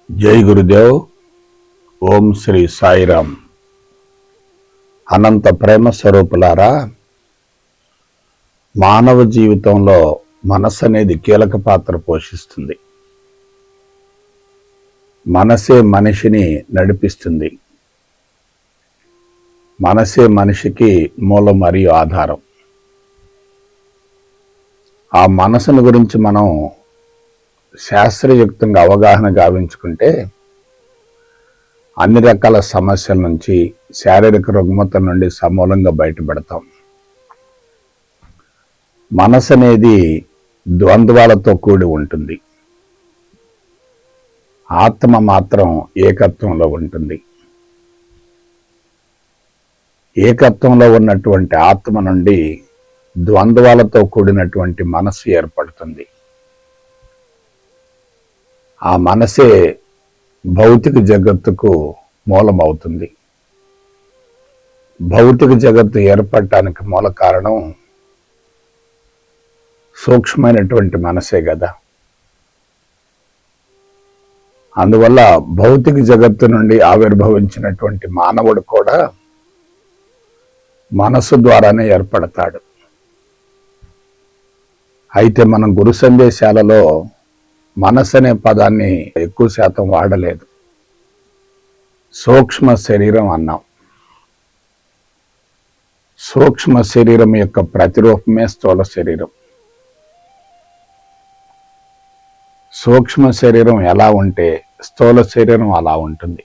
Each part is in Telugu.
జై గురుదేవ్. ఓం శ్రీ సాయిరామ్. అనంత ప్రేమ స్వరూపులారా, మానవ జీవితంలో మనసు అనేది కీలక పాత్ర పోషిస్తుంది. మనసే మనిషిని నడిపిస్తుంది. మనసే మనిషికి మూలం మరియు ఆధారం. ఆ మనసును గురించి మనం శాస్త్రయుక్తంగా అవగాహన గావించుకుంటే అన్ని రకాల సమస్యల నుంచి, శారీరక రుగ్మతల నుండి సమూలంగా బయటపడతాం. మనసు అనేది ద్వంద్వాలతో కూడి ఉంటుంది. ఆత్మ మాత్రం ఏకత్వంలో ఉంటుంది. ఏకత్వంలో ఉన్నటువంటి ఆత్మ నుండి ద్వంద్వాలతో కూడినటువంటి మనసు ఏర్పడుతుంది. ఆ మనసే భౌతిక జగత్తుకు మూలమవుతుంది. భౌతిక జగత్తు ఏర్పడటానికి మూల కారణం సూక్ష్మమైనటువంటి మనసే కదా. అందువల్ల భౌతిక జగత్తు నుండి ఆవిర్భవించినటువంటి మానవుడు కూడా మనసు ద్వారానే ఏర్పడతాడు. అయితే మనం గురు సందేశాలలో మనసు అనే పదాన్ని ఎక్కువ శాతం వాడలేదు. సూక్ష్మ శరీరం అన్నాం. సూక్ష్మ శరీరం యొక్క ప్రతిరూపమే స్థూల శరీరం. సూక్ష్మ శరీరం ఎలా ఉంటే స్థూల శరీరం అలా ఉంటుంది.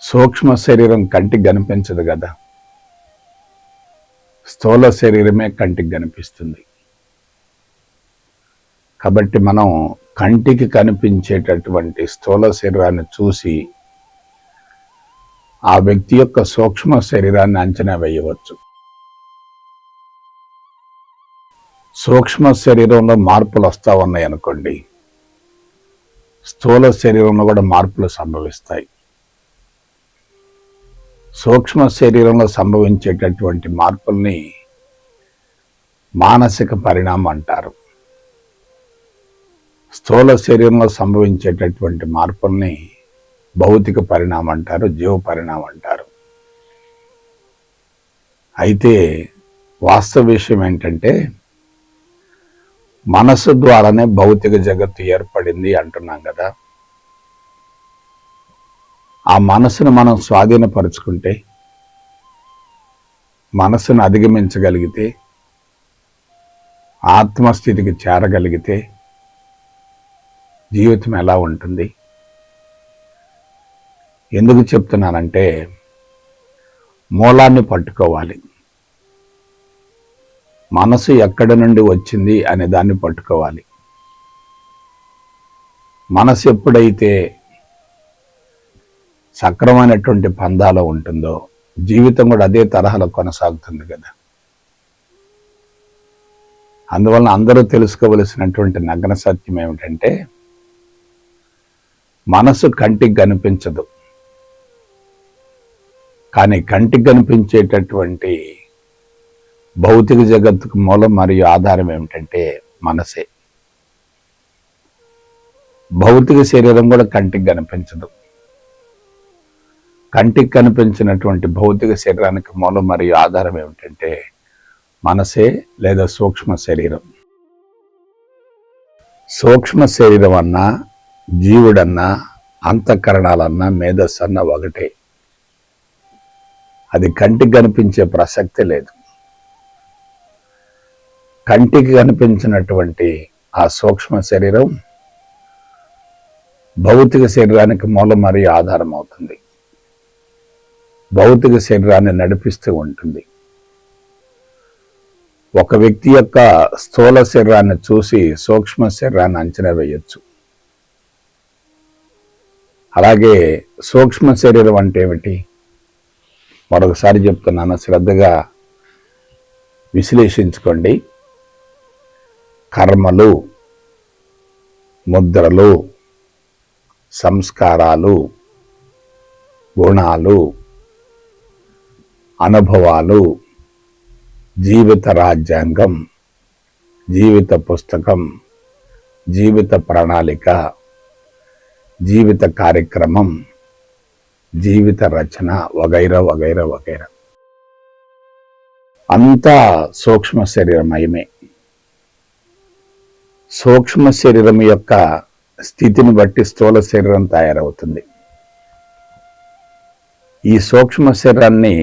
సూక్ష్మ శరీరం కంటికి కనిపించదు కదా. స్థూల శరీరమే కంటికి కనిపిస్తుంది. కాబట్టి మనం కంటికి కనిపించేటటువంటి స్థూల శరీరాన్ని చూసి ఆ వ్యక్తి యొక్క సూక్ష్మ శరీరాన్ని అంచనా వేయవచ్చు. సూక్ష్మ శరీరంలో మార్పులు వస్తూ ఉన్నాయి అనుకోండి, స్థూల శరీరంలో కూడా మార్పులు సంభవిస్తాయి. సూక్ష్మ శరీరంలో సంభవించేటటువంటి మార్పుల్ని మానసిక పరిణామం అంటారు. స్థూల శరీరంలో సంభవించేటటువంటి మార్పుల్ని భౌతిక పరిణామం అంటారు, జీవ పరిణామం అంటారు. అయితే వాస్తవ విషయం ఏంటంటే, మనసు ద్వారానే భౌతిక జగత్తు ఏర్పడింది అంటున్నాం కదా. ఆ మనసును మనం స్వాధీనపరుచుకుంటే, మనసును అధిగమించగలిగితే, ఆత్మస్థితికి చేరగలిగితే జీవితం ఎలా ఉంటుంది? ఎందుకు చెప్తున్నానంటే, మూలాన్ని పట్టుకోవాలి. మనసు ఎక్కడి నుండి వచ్చింది అనే దాన్ని పట్టుకోవాలి. మనసు ఎప్పుడైతే సక్రమైనటువంటి పందాలో ఉంటుందో జీవితం కూడా అదే తరహాలో కొనసాగుతుంది కదా. అందువలన అందరూ తెలుసుకోవలసినటువంటి నగ్న సత్యం ఏమిటంటే, మనసు కంటికి కనిపించదు, కానీ కంటికి కనిపించేటటువంటి భౌతిక జగత్తుకు మూలం మరియు ఆధారం ఏమిటంటే మనసే. భౌతిక శరీరం కూడా కంటికి కనిపించదు. కంటికి కనిపించినటువంటి భౌతిక శరీరానికి మూలం మరియు ఆధారం ఏమిటంటే మనసే లేదా సూక్ష్మ శరీరం. సూక్ష్మ శరీరం అన్నా, జీవుడన్నా, అంతఃకరణాలన్నా, మేధస్సు అన్నా ఒకటే. అది కంటికి కనిపించే ప్రసక్తి లేదు. కంటికి కనిపించినటువంటి ఆ సూక్ష్మ శరీరం భౌతిక శరీరానికి మూలం మరియు ఆధారం అవుతుంది. భౌతిక శరీరాన్ని నడిపిస్తూ ఉంటుంది. ఒక వ్యక్తి యొక్క స్థూల శరీరాన్ని చూసి సూక్ష్మ శరీరాన్ని అంచనా వేయొచ్చు. అలాగే సూక్ష్మ శరీరం అంటే ఏమిటి? మరొకసారి చెప్తున్నాను, శ్రద్ధగా విశ్లేషించుకోండి. కర్మలు, ముద్రలు, సంస్కారాలు, గుణాలు, అనుభవాలు, జీవిత రాజ్యాంగం, జీవిత పుస్తకం, జీవిత ప్రణాళిక, జీవిత కార్యక్రమం, జీవిత రచన వగైరా వగైరా వగైరా అంతా సూక్ష్మ శరీరమయమే. సూక్ష్మ శరీరం యొక్క స్థితిని బట్టి స్థూల శరీరం తయారవుతుంది. ఈ సూక్ష్మ శరీరాన్ని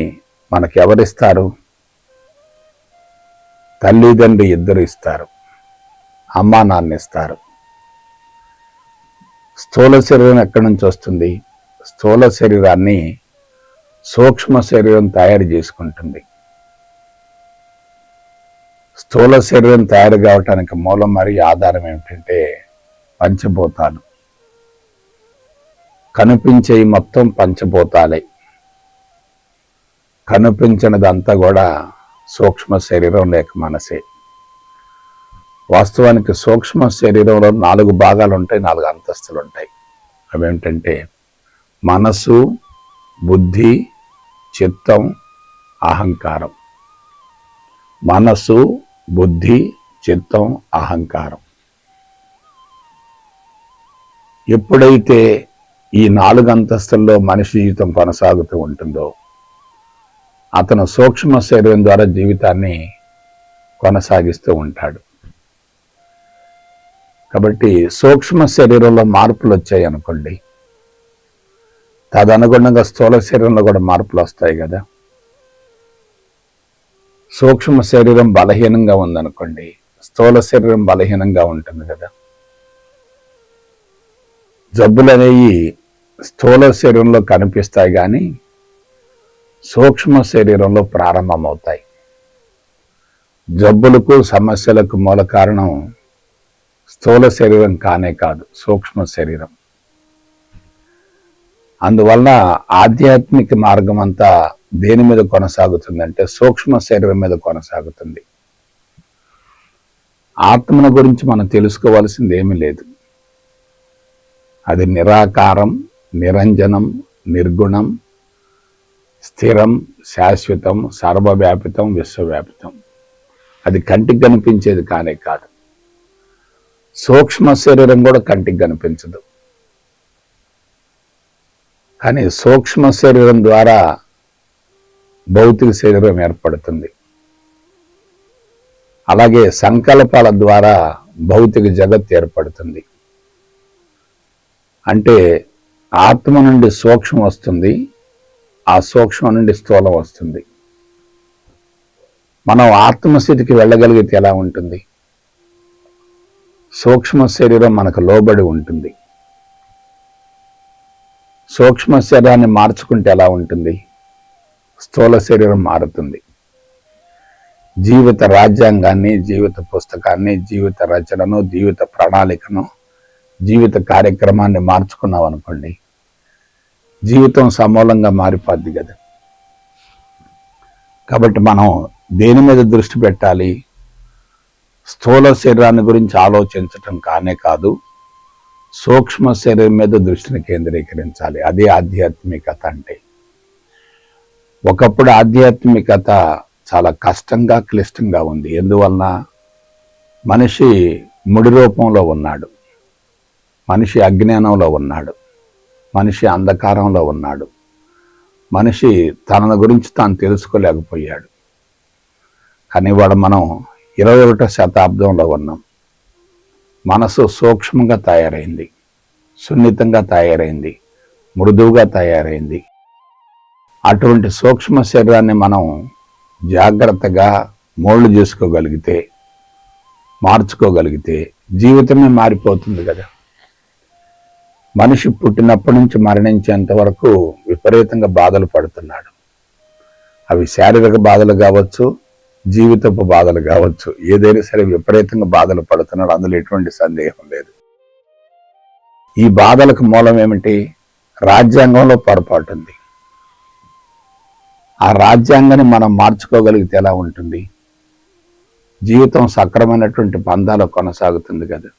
మనకు ఎవరిస్తారు? తల్లిదండ్రి ఇద్దరు ఇస్తారు, అమ్మా నాన్న ఇస్తారు. స్థూల శరీరం ఎక్కడి నుంచి వస్తుంది? స్థూల శరీరాన్ని సూక్ష్మ శరీరం తయారు చేసుకుంటుంది. స్థూల శరీరం తయారు కావటానికి మూలం మరియు ఆధారం ఏమిటంటే పంచభూతాలు. కనిపించే మొత్తం పంచభూతాలే. కనిపించినదంతా కూడా సూక్ష్మ శరీరం లేక మనసే. వాస్తవానికి సూక్ష్మ శరీరంలో 4 భాగాలు ఉంటాయి, 4 అంతస్తులు ఉంటాయి. అవేమిటంటే మనసు, బుద్ధి, చిత్తం, అహంకారం. మనసు, బుద్ధి, చిత్తం, అహంకారం. ఎప్పుడైతే ఈ 4 అంతస్తుల్లో మనిషి జీవితం కొనసాగుతూ ఉంటుందో అతను సూక్ష్మ శరీరం ద్వారా జీవితాన్ని కొనసాగిస్తూ ఉంటాడు. కాబట్టి సూక్ష్మ శరీరంలో మార్పులు వచ్చాయి అనుకోండి, తదనుగుణంగా స్థూల శరీరంలో కూడా మార్పులు వస్తాయి కదా. సూక్ష్మ శరీరం బలహీనంగా ఉందనుకోండి, స్థూల శరీరం బలహీనంగా ఉంటుంది కదా. జబ్బులు అనేవి స్థూల శరీరంలో కనిపిస్తాయి కానీ సూక్ష్మ శరీరంలో ప్రారంభమవుతాయి. జబ్బులకు సమస్యలకు మూల కారణం స్థూల శరీరం కానే కాదు, సూక్ష్మ శరీరం. అందువల్ల ఆధ్యాత్మిక మార్గం అంతా దేని మీద కొనసాగుతుందంటే సూక్ష్మ శరీరం మీద కొనసాగుతుంది. ఆత్మను గురించి మనం తెలుసుకోవాల్సింది ఏమీ లేదు. అది నిరాకారం, నిరంజనం, నిర్గుణం, స్థిరం, శాశ్వతం, సర్వవ్యాపితం, విశ్వవ్యాపితం. అది కంటికి కనిపించేది కానే కాదు. సూక్ష్మ శరీరం కూడా కంటికి కనిపించదు, కానీ సూక్ష్మ శరీరం ద్వారా భౌతిక శరీరం ఏర్పడుతుంది. అలాగే సంకల్పాల ద్వారా భౌతిక జగత్ ఏర్పడుతుంది. అంటే ఆత్మ నుండి సూక్ష్మం వస్తుంది, ఆ సూక్ష్మం నుండి స్థూలం వస్తుంది. మనం ఆత్మస్థితికి వెళ్ళగలిగితే ఎలా ఉంటుంది? సూక్ష్మ శరీరం మనకు లోబడి ఉంటుంది. సూక్ష్మ శరీరాన్ని మార్చుకుంటే ఎలా ఉంటుంది? స్థూల శరీరం మారుతుంది. జీవిత రాజ్యాంగాన్ని, జీవిత పుస్తకాన్ని, జీవిత రచనను, జీవిత ప్రణాళికను, జీవిత కార్యక్రమాన్ని మార్చుకున్నాం అనుకోండి, జీవితం సమూలంగా మారిపోద్ది కదా. కాబట్టి మనం దేని మీద దృష్టి పెట్టాలి? స్థూల శరీరాన్ని గురించి ఆలోచించటం కానే కాదు, సూక్ష్మ శరీరం మీద దృష్టిని కేంద్రీకరించాలి. అదే ఆధ్యాత్మికత అంటే. ఒకప్పుడు ఆధ్యాత్మికత చాలా కష్టంగా, క్లిష్టంగా ఉంది. ఎందువలన? మనిషి ముడి రూపంలో ఉన్నాడు, మనిషి అజ్ఞానంలో ఉన్నాడు, మనిషి అంధకారంలో ఉన్నాడు, మనిషి తన గురించి తాను తెలుసుకోలేకపోయాడు. కానీ వాడు మనం 21వ శతాబ్దంలో ఉన్నాం. మనసు సూక్ష్మంగా తయారైంది, సున్నితంగా తయారైంది, మృదువుగా తయారైంది. అటువంటి సూక్ష్మ శరీరాన్ని మనం జాగ్రత్తగా మోల్డ్ చేసుకోగలిగితే, మార్చుకోగలిగితే జీవితమే మారిపోతుంది కదా. మనిషి పుట్టినప్పటి నుంచి మరణించేంత వరకు విపరీతంగా బాధలు పడుతున్నాడు. అవి శారీరక బాధలు కావచ్చు, జీవితపు బాధలు కావచ్చు, ఏదైనా సరే విపరీతంగా బాధలు పడుతున్నాడు, అందులో ఎటువంటి సందేహం లేదు. ఈ బాధలకు మూలం ఏమిటి? రాజ్యాంగంలో పొరపాటు ఉంది. ఆ రాజ్యాంగాన్ని మనం మార్చుకోగలిగితే ఎలా ఉంటుంది? జీవితం సక్రమైనటువంటి పందాలు కొనసాగుతుంది కదా.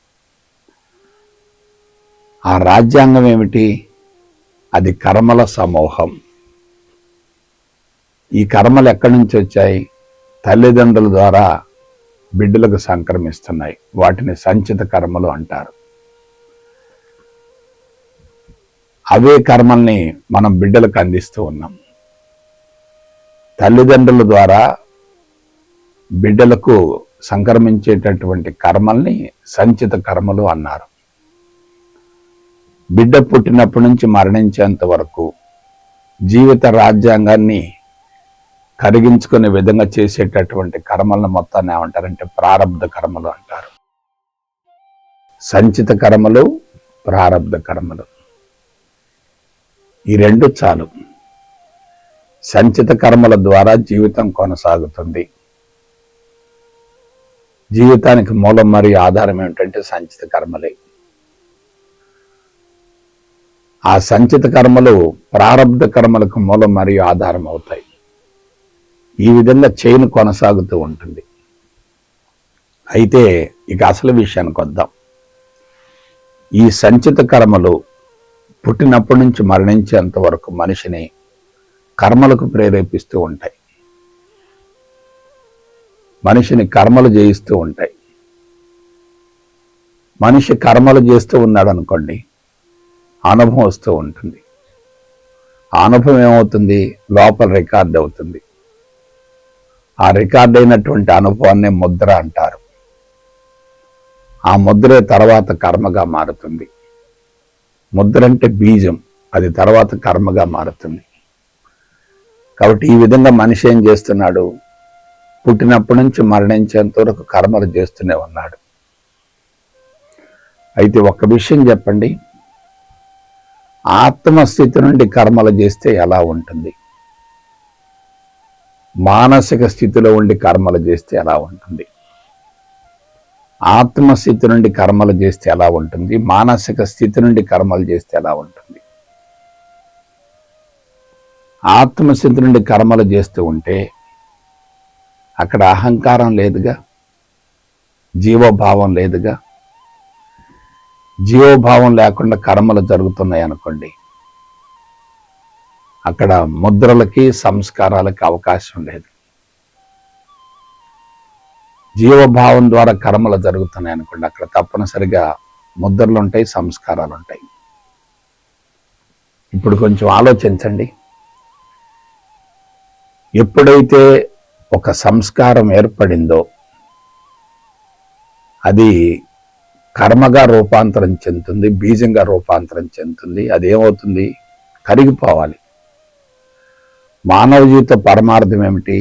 ఆ రాజ్యాంగం ఏమిటి? అది కర్మల సమూహం. ఈ కర్మలు ఎక్కడి నుంచి వచ్చాయి? తల్లిదండ్రుల ద్వారా బిడ్డలకు సంక్రమిస్తున్నాయి. వాటిని సంచిత కర్మలు అంటారు. అవే కర్మల్ని మనం బిడ్డలకు అందిస్తూ ఉన్నాం. తల్లిదండ్రుల ద్వారా బిడ్డలకు సంక్రమించేటటువంటి కర్మల్ని సంచిత కర్మలు అన్నారు. బిడ్డ పుట్టినప్పటి నుంచి మరణించేంత వరకు జీవిత రాజ్యాంగాన్ని కరిగించుకునే విధంగా చేసేటటువంటి కర్మలను మొత్తాన్ని ఏమంటారంటే ప్రారబ్ధ కర్మలు అంటారు. సంచిత కర్మలు, ప్రారబ్ధ కర్మలు, ఈ రెండు చాలు. సంచిత కర్మల ద్వారా జీవితం కొనసాగుతుంది. జీవితానికి మూలం మరియు ఆధారం ఏమిటంటే సంచిత కర్మలే. ఆ సంచిత కర్మలు ప్రారబ్ధ కర్మలకు మూలం మరియు ఆధారం అవుతాయి. ఈ విధంగా చైన్ కొనసాగుతూ ఉంటుంది. అయితే ఇక అసలు విషయానికి వద్దాం. ఈ సంచిత కర్మలు పుట్టినప్పటి నుంచి మరణించేంత వరకు మనిషిని కర్మలకు ప్రేరేపిస్తూ ఉంటాయి. మనిషిని కర్మలు చేయిస్తూ ఉంటాయి. మనిషి కర్మలు చేస్తూ ఉన్నాడు అనుకోండి, అనుభవం వస్తూ ఉంటుంది. ఆ అనుభవం ఏమవుతుంది? లోపల రికార్డ్ అవుతుంది. ఆ రికార్డ్ అయినటువంటి అనుభవాన్ని ముద్ర అంటారు. ఆ ముద్రే తర్వాత కర్మగా మారుతుంది. ముద్ర అంటే బీజం, అది తర్వాత కర్మగా మారుతుంది. కాబట్టి ఈ విధంగా మనిషి ఏం చేస్తున్నాడు? పుట్టినప్పటి నుంచి మరణించేంత వరకు కర్మలు చేస్తూనే ఉన్నాడు. అయితే ఒక్క విషయం చెప్పండి, ఆత్మస్థితి నుండి కర్మలు చేస్తే ఎలా ఉంటుంది? మానసిక స్థితిలో ఉండి కర్మలు చేస్తే ఎలా ఉంటుంది? ఆత్మస్థితి నుండి కర్మలు చేస్తే ఎలా ఉంటుంది? మానసిక స్థితి నుండి కర్మలు చేస్తే ఎలా ఉంటుంది? ఆత్మస్థితి నుండి కర్మలు చేస్తూ ఉంటే అక్కడ అహంకారం లేదుగా, జీవభావం లేదుగా. జీవభావం లేకుండా కర్మలు జరుగుతున్నాయి అనుకోండి, అక్కడ ముద్రలకి సంస్కారాలకి అవకాశం లేదు. జీవభావం ద్వారా కర్మలు జరుగుతున్నాయి అనుకోండి, అక్కడ తప్పనిసరిగా ముద్రలు ఉంటాయి, సంస్కారాలు ఉంటాయి. ఇప్పుడు కొంచెం ఆలోచించండి. ఎప్పుడైతే ఒక సంస్కారం ఏర్పడిందో అది కర్మగా రూపాంతరం చెందుతుంది, బీజంగా రూపాంతరం చెందుతుంది. అదేమవుతుంది? కరిగిపోవాలి. మానవ జీవిత పరమార్థం ఏమిటి?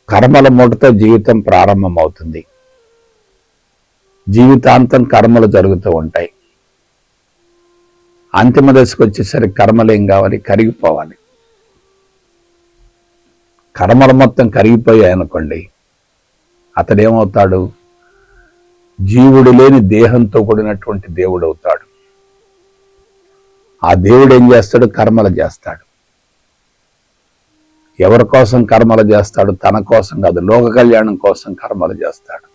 కర్మల మూటతో జీవితం ప్రారంభమవుతుంది. జీవితాంతం కర్మలు జరుగుతూ ఉంటాయి. అంతిమ దశకు వచ్చేసరికి కర్మలు ఏం కావాలి? కరిగిపోవాలి. కర్మలు మొత్తం కరిగిపోయాయి అనుకోండి, అతడేమవుతాడు? జీవుడు లేని దేహంతో కూడినటువంటి దేవుడు అవుతాడు. ఆ దేవుడు ఏం చేస్తాడు? కర్మలు చేస్తాడు. ఎవరి కోసం కర్మలు చేస్తాడు? తన కోసం కాదు, లోక కళ్యాణం కోసం కర్మలు చేస్తాడు.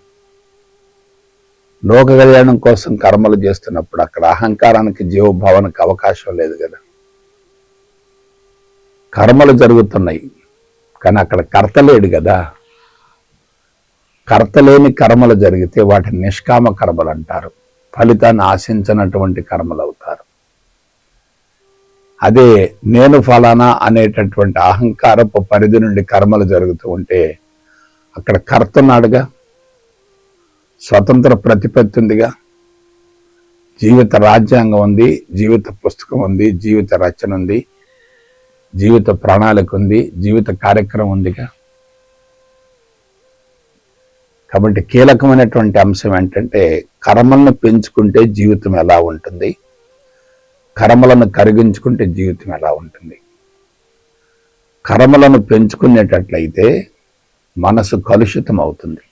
లోక కళ్యాణం కోసం కర్మలు చేస్తున్నప్పుడు అక్కడ అహంకారానికి, జీవభావానికి అవకాశం లేదు కదా. కర్మలు జరుగుతున్నాయి కానీ అక్కడ కర్త లేడు కదా. కర్త లేని కర్మలు జరిగితే వాటిని నిష్కామ కర్మలు అంటారు. ఫలితాన్ని ఆశించినటువంటి కర్మలు అవుతారు. అదే నేను ఫలానా అనేటటువంటి అహంకారపు పరిధి నుండి కర్మలు జరుగుతూ ఉంటే అక్కడ కర్త ఉన్నాడుగా, స్వతంత్ర ప్రతిపత్తి ఉందిగా, జీవిత రాజ్యాంగం ఉంది, జీవిత పుస్తకం ఉంది, జీవిత రచన ఉంది, జీవిత ప్రణాళిక ఉంది, జీవిత కార్యక్రమం ఉందిగా. కాబట్టి కీలకమైనటువంటి అంశం ఏంటంటే కర్మలను పెంచుకుంటే జీవితం ఎలా ఉంటుంది, కర్మలను కరిగించుకుంటే జీవితం ఎలా ఉంటుంది. కర్మలను పెంచుకునేటట్లయితే మనసు కలుషితం అవుతుంది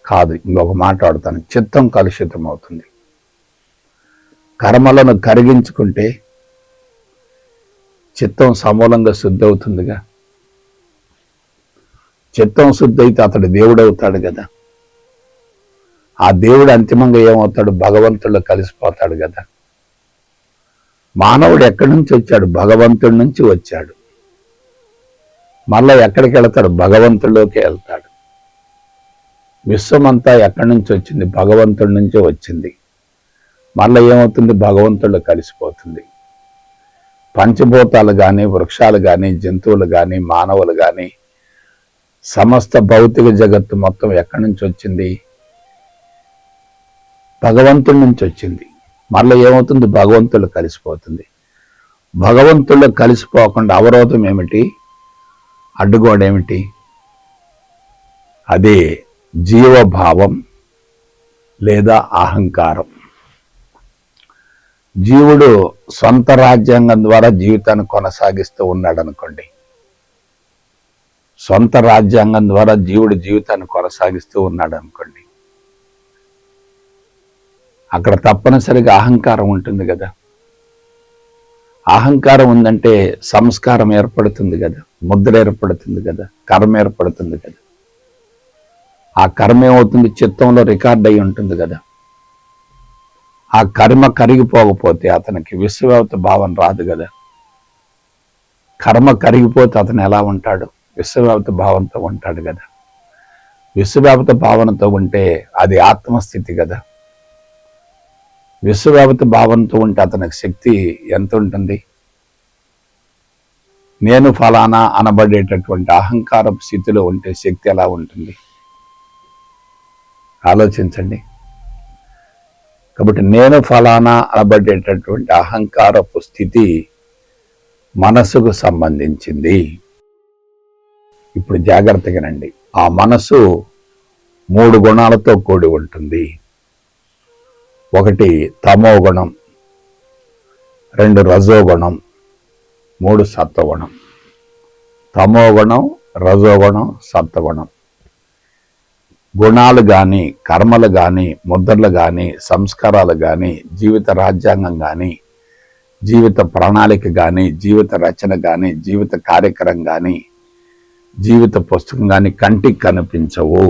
కాదు, ఇంకొక మాట్లాడుతాను, చిత్తం కలుషితం అవుతుంది. కర్మలను కరిగించుకుంటే చిత్తం సమూలంగా శుద్ధి అవుతుందిగా. చిత్తం శుద్ధి అయితే అతడు దేవుడు అవుతాడు కదా. ఆ దేవుడు అంతిమంగా ఏమవుతాడు? భగవంతుడిలో కలిసిపోతాడు కదా. మానవుడు ఎక్కడి నుంచి వచ్చాడు? భగవంతుడి నుంచి వచ్చాడు. మళ్ళా ఎక్కడికి వెళ్తాడు? భగవంతుడిలోకి వెళ్తాడు. విశ్వమంతా ఎక్కడి నుంచి వచ్చింది? భగవంతుడి నుంచే వచ్చింది. మళ్ళీ ఏమవుతుంది? భగవంతుడు కలిసిపోతుంది. పంచభూతాలు కానీ, వృక్షాలు కానీ, జంతువులు కానీ, మానవులు కానీ, సమస్త భౌతిక జగత్తు మొత్తం ఎక్కడి నుంచి వచ్చింది? భగవంతుడి నుంచి వచ్చింది. మళ్ళీ ఏమవుతుంది? భగవంతుడు కలిసిపోతుంది. భగవంతుడు కలిసిపోకుండా అవరోధం ఏమిటి? అడ్డుగోడ ఏమిటి? అదే జీవభావం లేదా అహంకారం. జీవుడు సొంత రాజ్యాంగం ద్వారా జీవితాన్ని కొనసాగిస్తూ ఉన్నాడు అనుకోండి. సొంత రాజ్యాంగం ద్వారా జీవుడు జీవితాన్ని కొనసాగిస్తూ ఉన్నాడు అనుకోండి. అక్కడ తప్పనిసరిగా అహంకారం ఉంటుంది కదా. అహంకారం ఉందంటే సంస్కారం ఏర్పడుతుంది కదా, ముద్ర ఏర్పడుతుంది కదా, కర్మ ఏర్పడుతుంది కదా. ఆ కర్మ ఏమవుతుంది? చిత్తంలో రికార్డ్ అయి ఉంటుంది కదా. ఆ కర్మ కరిగిపోకపోతే అతనికి విశ్వవ్యాప్త భావన రాదు కదా. కర్మ కరిగిపోతే అతను ఎలా ఉంటాడు? విశ్వవ్యాప్త భావంతో ఉంటాడు కదా. విశ్వవ్యాప్త భావనతో ఉంటే అది ఆత్మస్థితి కదా. విశ్వవ్యాప్త భావనతో ఉంటే అతనికి శక్తి ఎంత ఉంటుంది? నేను ఫలానా అనబడేటటువంటి అహంకార స్థితిలో ఉంటే శక్తి ఎలా ఉంటుంది? ఆలోచించండి. కాబట్టి నేను ఫలానా అనబడేటటువంటి అహంకారపు స్థితి మనసుకు సంబంధించింది. ఇప్పుడు జాగ్రత్తగానండి. ఆ మనసు 3 గుణాలతో కూడి ఉంటుంది. 1 తమో గుణం, 2 రజోగుణం, 3 సత్వగుణం. తమో గుణం, రజోగుణం, సత్వగుణం. గుణాలు కానీ, కర్మలు కానీ, ముద్రలు కానీ, సంస్కారాలు కానీ, జీవిత రాజ్యాంగం కానీ, జీవిత ప్రణాళిక కానీ, జీవిత రచన కానీ, జీవిత కార్యక్రమం కానీ, జీవిత పుస్తకం కానీ కంటికి కనిపించవు.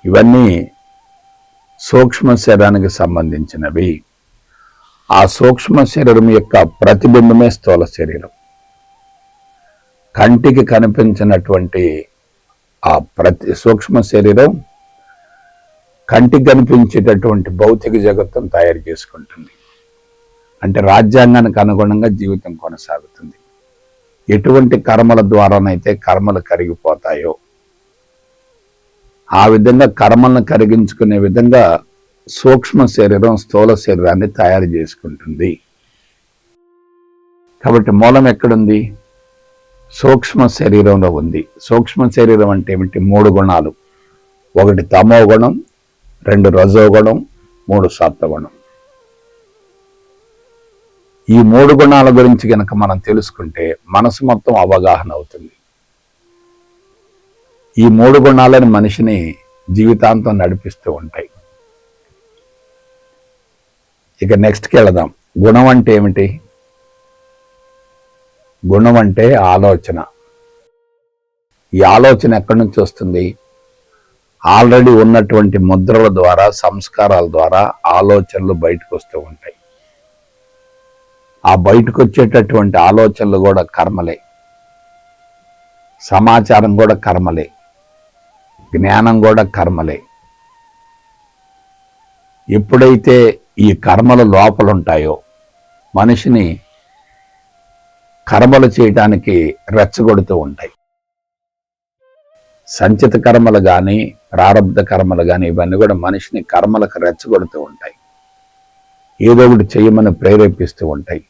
ఇవన్నీ సూక్ష్మ శరీరానికి సంబంధించినవి. ఆ సూక్ష్మ శరీరం యొక్క ప్రతిబింబమే స్థూల శరీరం. కంటికి కనిపించినటువంటి ఆ సూక్ష్మ శరీరం కంటికి కనిపించేటటువంటి భౌతిక జగత్తును తయారు చేసుకుంటుంది. అంటే రాజ్యాంగానికి అనుగుణంగా జీవితం కొనసాగుతుంది. ఎటువంటి కర్మల ద్వారానైతే కర్మలు కరిగిపోతాయో ఆ విధంగా కర్మలను కరిగించుకునే విధంగా సూక్ష్మ శరీరం స్థూల శరీరాన్ని తయారు చేసుకుంటుంది. కాబట్టి మూలం ఎక్కడుంది? సూక్ష్మ శరీరంలో ఉంది. సూక్ష్మ శరీరం అంటే ఏమిటి? 3 గుణాలు. 1 తమో గుణం, 2 రజోగుణం, 3 సత్వగుణం. ఈ 3 గుణాల గురించి కనుక మనం తెలుసుకుంటే మనసు మొత్తం అవగాహన అవుతుంది. ఈ 3 గుణాలను మనిషిని జీవితాంతం నడిపిస్తూ ఉంటాయి. ఇక నెక్స్ట్కి వెళదాం. గుణం అంటే ఏమిటి? గుణం అంటే ఆలోచన. ఈ ఆలోచన ఎక్కడి నుంచి వస్తుంది? ఆల్రెడీ ఉన్నటువంటి ముద్రల ద్వారా, సంస్కారాల ద్వారా ఆలోచనలు బయటకు వస్తూ ఉంటాయి. ఆ బయటకు వచ్చేటటువంటి ఆలోచనలు కూడా కర్మలే, సమాచారం కూడా కర్మలే, జ్ఞానం కూడా కర్మలే. ఎప్పుడైతే ఈ కర్మలు లోపలుంటాయో మనిషిని కర్మలు చేయటానికి రెచ్చగొడుతూ ఉంటాయి. సంచిత కర్మలు కానీ, ప్రారంభ కర్మలు కానీ, ఇవన్నీ కూడా మనిషిని కర్మలకు రెచ్చగొడుతూ ఉంటాయి. ఏదో ఒకటి చేయమని ప్రేరేపిస్తూ ఉంటాయి.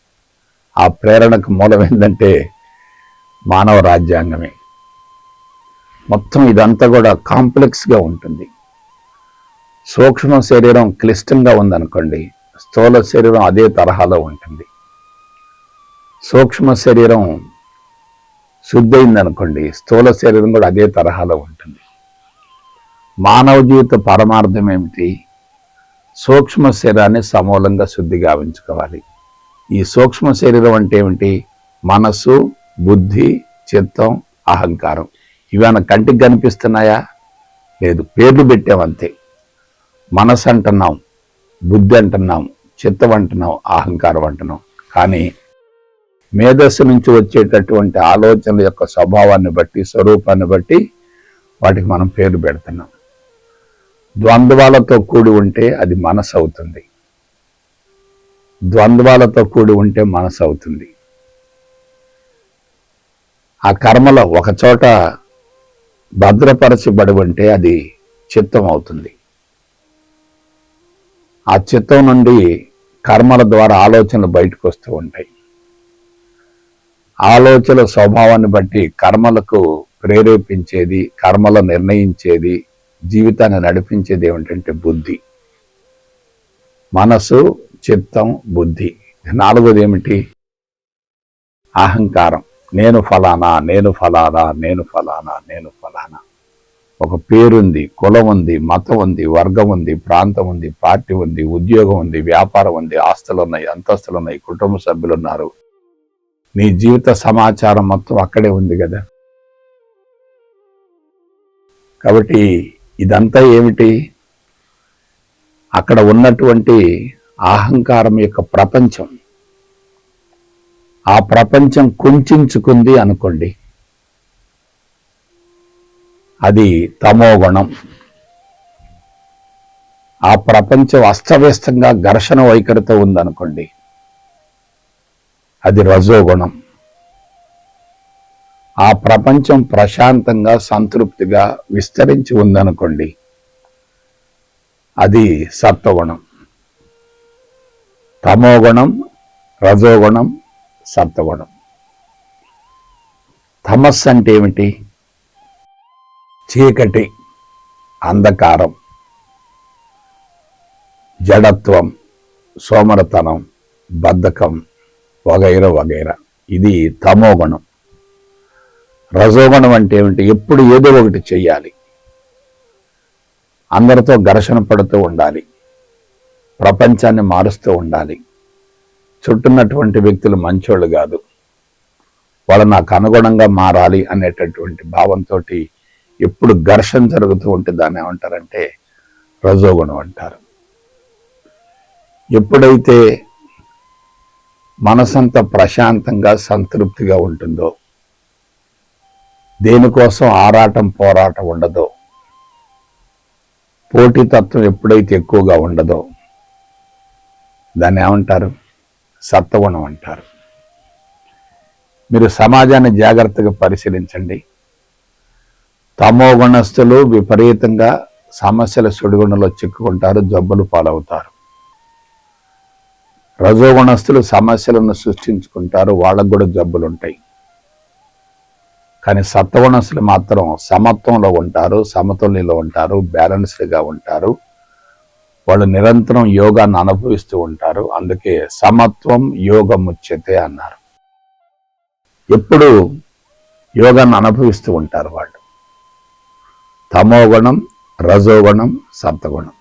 ఆ ప్రేరణకు మూలం ఏంటంటే మానవ రాజ్యాంగమే. మొత్తం ఇదంతా కూడా కాంప్లెక్స్గా ఉంటుంది. సూక్ష్మ శరీరం క్లిష్టంగా ఉందనుకోండి, స్థూల శరీరం అదే తరహాలో ఉంటుంది. సూక్ష్మ శరీరం శుద్ధయిందనుకోండి, స్థూల శరీరం కూడా అదే తరహాలో ఉంటుంది. మానవ జీవిత పరమార్థం ఏమిటి? సూక్ష్మ శరీరాన్ని సమూలంగా శుద్ధి గావించుకోవాలి. ఈ సూక్ష్మ శరీరం అంటే ఏమిటి? మనసు, బుద్ధి, చిత్తం, అహంకారం. ఇవన్న కంటికి కనిపిస్తున్నాయా? లేదు, పేర్లు పెట్టామంతే. మనసు అంటున్నాం, బుద్ధి అంటున్నాం, చిత్తం అంటున్నాం, అహంకారం అంటున్నాం. కానీ మేధస్సు నుంచి వచ్చేటటువంటి ఆలోచనల యొక్క స్వభావాన్ని బట్టి, స్వరూపాన్ని బట్టి వాటికి మనం పేరు పెడుతున్నాం. ద్వంద్వాలతో కూడి ఉంటే అది మనసు అవుతుంది. ద్వంద్వాలతో కూడి ఉంటే మనసు అవుతుంది. ఆ కర్మలో ఒకచోట భద్రపరచబడి ఉంటే అది చిత్తం అవుతుంది. ఆ చిత్తం నుండి కర్మల ద్వారా ఆలోచనలు బయటకు వస్తూ ఉంటాయి. ఆలోచన స్వభావాన్ని బట్టి కర్మలకు ప్రేరేపించేది, కర్మలు నిర్ణయించేది, జీవితాన్ని నడిపించేది ఏమిటంటే బుద్ధి. మనసు, చిత్తం, బుద్ధి. నాలుగోది ఏమిటి? అహంకారం. నేను ఫలానా, నేను ఫలానా, నేను ఫలానా, నేను ఫలానా. ఒక పేరుంది, కులం ఉంది, మతం ఉంది, వర్గం ఉంది, ప్రాంతం ఉంది, పార్టీ ఉంది, ఉద్యోగం ఉంది, వ్యాపారం ఉంది, ఆస్తులు ఉన్నాయి, అంతస్తులు ఉన్నాయి, కుటుంబ సభ్యులు ఉన్నారు. నీ జీవిత సమాచారం మొత్తం అక్కడే ఉంది కదా. కాబట్టి ఇదంతా ఏమిటి? అక్కడ ఉన్నటువంటి అహంకారం యొక్క ప్రపంచం. ఆ ప్రపంచం కుంచుకుంది అనుకోండి, అది తమోగుణం. ఆ ప్రపంచం అస్తవ్యస్తంగా ఘర్షణ వైఖరితో ఉందనుకోండి, అది రజోగుణం. ఆ ప్రపంచం ప్రశాంతంగా సంతృప్తిగా విస్తరించి ఉందనుకోండి, అది సత్వగుణం. తమోగుణం, రజోగుణం, సత్వగుణం. తమస్సు అంటే ఏమిటి? చీకటి, అంధకారం, జడత్వం, సోమరతనం, బద్ధకం, వగైరా వగైరా. ఇది తమోగుణం. రజోగుణం అంటే ఏమిటి? ఎప్పుడు ఏదో ఒకటి చెయ్యాలి, అందరితో ఘర్షణ పడుతూ ఉండాలి, ప్రపంచాన్ని మారుస్తూ ఉండాలి. చుట్టూన్నటువంటి వ్యక్తులు మంచోళ్ళు కాదు, వాళ్ళు నాకు అనుగుణంగా మారాలి అనేటటువంటి భావంతో ఎప్పుడు ఘర్షణ జరుగుతూ ఉంటే దాన్ని ఏమంటారంటే రజోగుణం అంటారు. ఎప్పుడైతే మనసంతా ప్రశాంతంగా సంతృప్తిగా ఉంటుందో, దేనికోసం ఆరాటం పోరాటం ఉండదో, పోటీతత్వం ఎప్పుడైతే ఎక్కువగా ఉండదో, దాన్ని ఏమంటారు? సత్వగుణం అంటారు. మీరు సమాజాన్ని జాగ్రత్తగా పరిశీలించండి. తమోగుణస్థులు విపరీతంగా సమస్యల సుడిగుండంలో చిక్కుకుంటారు, జబ్బులు పాలవుతారు. రజోగుణస్థులు సమస్యలను సృష్టించుకుంటారు, వాళ్ళకు కూడా జబ్బులు ఉంటాయి. కానీ సత్వగుణస్థులు మాత్రం సమత్వంలో ఉంటారు, సమతుల్యంలో ఉంటారు, బ్యాలెన్స్డ్గా ఉంటారు. వాళ్ళు నిరంతరం యోగాన్ని అనుభవిస్తూ ఉంటారు. అందుకే సమత్వం యోగముచ్యతే అన్నారు. ఎప్పుడు యోగాన్ని అనుభవిస్తూ ఉంటారు వాళ్ళు. తమోగుణం, రజోగుణం, సత్వగుణం.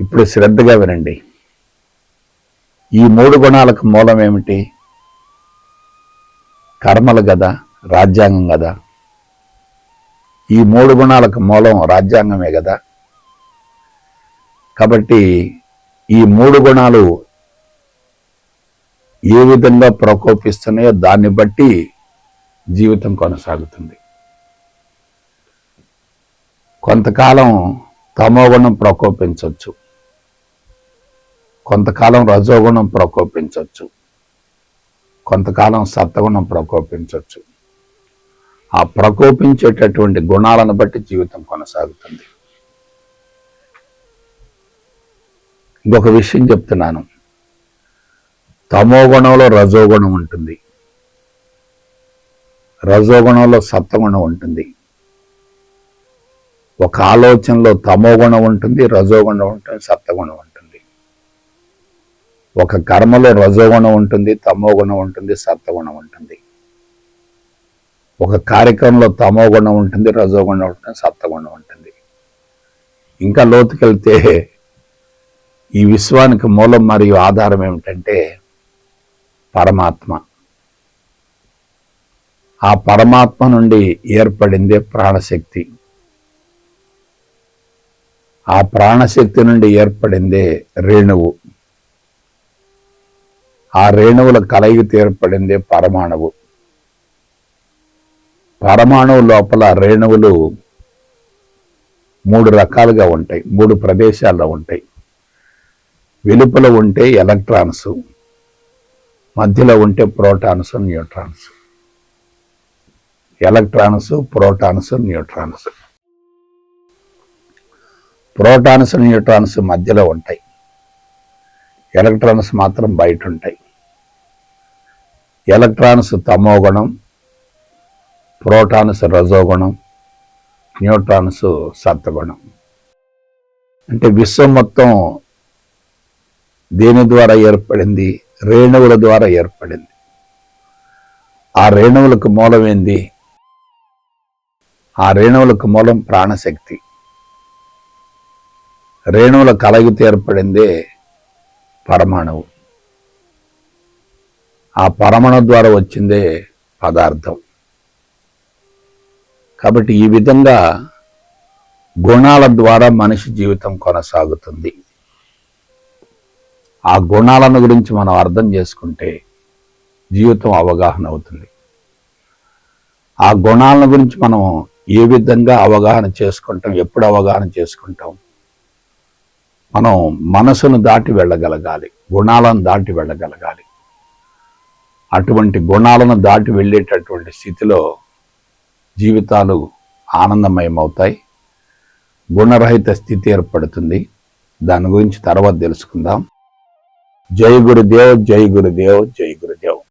ఇప్పుడు శ్రద్ధగా వినండి. ఈ మూడు గుణాలకు మూలం ఏమిటి? కర్మలు కదా, రాజ్యాంగం కదా. ఈ మూడు గుణాలకు మూలం రాజ్యాంగమే కదా. కాబట్టి ఈ మూడు గుణాలు ఏ విధంగా ప్రకోపిస్తున్నాయో దాన్ని బట్టి జీవితం కొనసాగుతుంది. కొంతకాలం తమోగుణం ప్రకోపించవచ్చు, కొంతకాలం రజోగుణం ప్రకోపించవచ్చు, కొంతకాలం సత్వగుణం ప్రకోపించవచ్చు. ఆ ప్రకోపించేటటువంటి గుణాలను బట్టి జీవితం కొనసాగుతుంది. ఇంకొక విషయం చెప్తున్నాను. తమోగుణంలో రజోగుణం ఉంటుంది, రజోగుణంలో సత్వగుణం ఉంటుంది. ఒక ఆలోచనలో తమోగుణం ఉంటుంది, రజోగుణం ఉంటుంది, సత్వగుణం ఉంటుంది. ఒక కర్మలో రజోగుణం ఉంటుంది, తమోగుణం ఉంటుంది, సత్వగుణం ఉంటుంది. ఒక కార్యక్రమంలో తమోగుణం ఉంటుంది, రజోగుణం ఉంటుంది, సత్వగుణం ఉంటుంది. ఇంకా లోతుకెళ్తే ఈ విశ్వానికి మూలం మరియు ఆధారం ఏమిటంటే పరమాత్మ. ఆ పరమాత్మ నుండి ఏర్పడిందే ప్రాణశక్తి. ఆ ప్రాణశక్తి నుండి ఏర్పడిందే రేణువు. ఆ రేణువుల కలయికతో ఏర్పడిందే పరమాణువు. పరమాణువు లోపల రేణువులు 3 రకాలుగా ఉంటాయి, 3 ప్రదేశాల్లో ఉంటాయి. వెలుపల ఉంటే ఎలక్ట్రాన్స్, మధ్యలో ఉంటే protons, neutrons. Electrons, protons, neutrons. Protons, neutrons మధ్యలో ఉంటాయి, ఎలక్ట్రాన్స్ మాత్రం బయట ఉంటాయి. ఎలక్ట్రాన్స్ తమోగుణం, ప్రోటాన్స్ రజోగుణం, న్యూట్రాన్స్ సత్వగుణం. అంటే విశ్వం మొత్తం దేని ద్వారా ఏర్పడింది? రేణువుల ద్వారా ఏర్పడింది. ఆ రేణువులకు మూలం ఏంది? ఆ రేణువులకు మూలం ప్రాణశక్తి. రేణువుల కలయికతో ఏర్పడిందే పరమాణువు. ఆ పరమాణు ద్వారా వచ్చిందే పదార్థం. కాబట్టి ఈ విధంగా గుణాల ద్వారా మనిషి జీవితం కొనసాగుతుంది. ఆ గుణాలను గురించి మనం అర్థం చేసుకుంటే జీవితం అవగాహన అవుతుంది. ఆ గుణాలను గురించి మనం ఏ విధంగా అవగాహన చేసుకుంటాం, ఎప్పుడు అవగాహన చేసుకుంటాం? మనం మనసును దాటి వెళ్ళగలగాలి, గుణాలను దాటి వెళ్ళగలగాలి. అటువంటి గుణాలను దాటి వెళ్ళేటటువంటి స్థితిలో జీవితాలు ఆనందమయమవుతాయి, గుణరహిత స్థితి ఏర్పడుతుంది. దాని గురించి తర్వాత తెలుసుకుందాం. జై గురుదేవ్, జై గురుదేవ్, జై గురు.